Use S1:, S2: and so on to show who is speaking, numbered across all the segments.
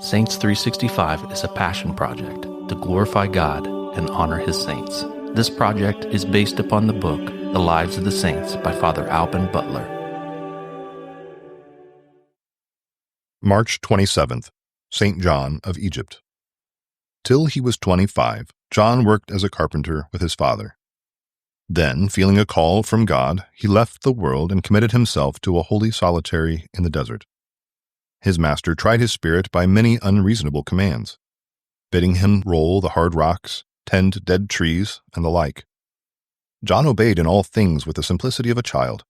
S1: Saints 365 is a passion project to glorify God and honor His saints. This project is based upon the book, The Lives of the Saints by Father Alban Butler.
S2: March 27th, St. John of Egypt. Till he was 25, John worked as a carpenter with his father. Then, feeling a call from God, he left the world and committed himself to a holy solitary in the desert. His master tried his spirit by many unreasonable commands, bidding him roll the hard rocks, tend dead trees, and the like. John obeyed in all things with the simplicity of a child.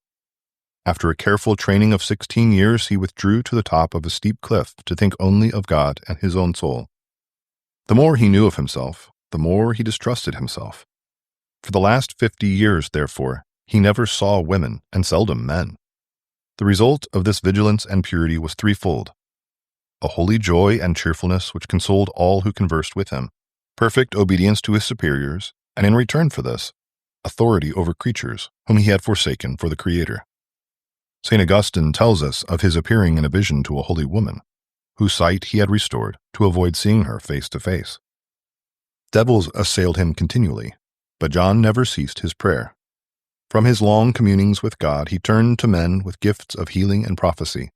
S2: After a careful training of 16 years, he withdrew to the top of a steep cliff to think only of God and his own soul. The more he knew of himself, the more he distrusted himself. For the last 50 years, therefore, he never saw women and seldom men. The result of this vigilance and purity was threefold: a holy joy and cheerfulness which consoled all who conversed with him, perfect obedience to his superiors, and in return for this, authority over creatures whom he had forsaken for the Creator. St. Augustine tells us of his appearing in a vision to a holy woman, whose sight he had restored to avoid seeing her face to face. Devils assailed him continually, but John never ceased his prayer. From his long communings with God, he turned to men with gifts of healing and prophecy.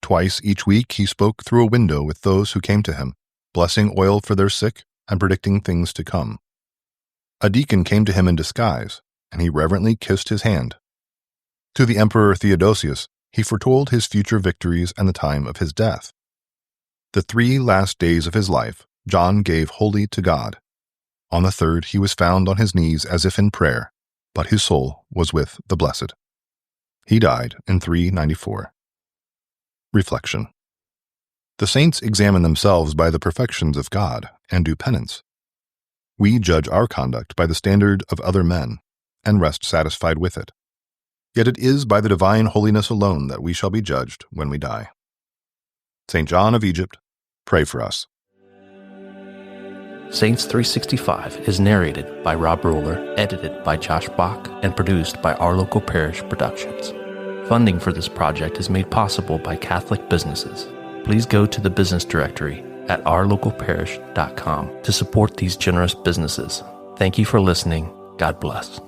S2: Twice each week he spoke through a window with those who came to him, blessing oil for their sick and predicting things to come. A deacon came to him in disguise, and he reverently kissed his hand. To the Emperor Theodosius, he foretold his future victories and the time of his death. The 3 last days of his life, John gave wholly to God. On the 3rd, he was found on his knees as if in prayer, but his soul was with the Blessed. He died in 394. Reflection. The saints examine themselves by the perfections of God and do penance. We judge our conduct by the standard of other men and rest satisfied with it. Yet it is by the divine holiness alone that we shall be judged when we die. St. John of Egypt, pray for us.
S1: Saints 365 is narrated by Rob Roller, edited by Josh Bach, and produced by Our Local Parish Productions. Funding for this project is made possible by Catholic businesses. Please go to the business directory at ourlocalparish.com to support these generous businesses. Thank you for listening. God bless.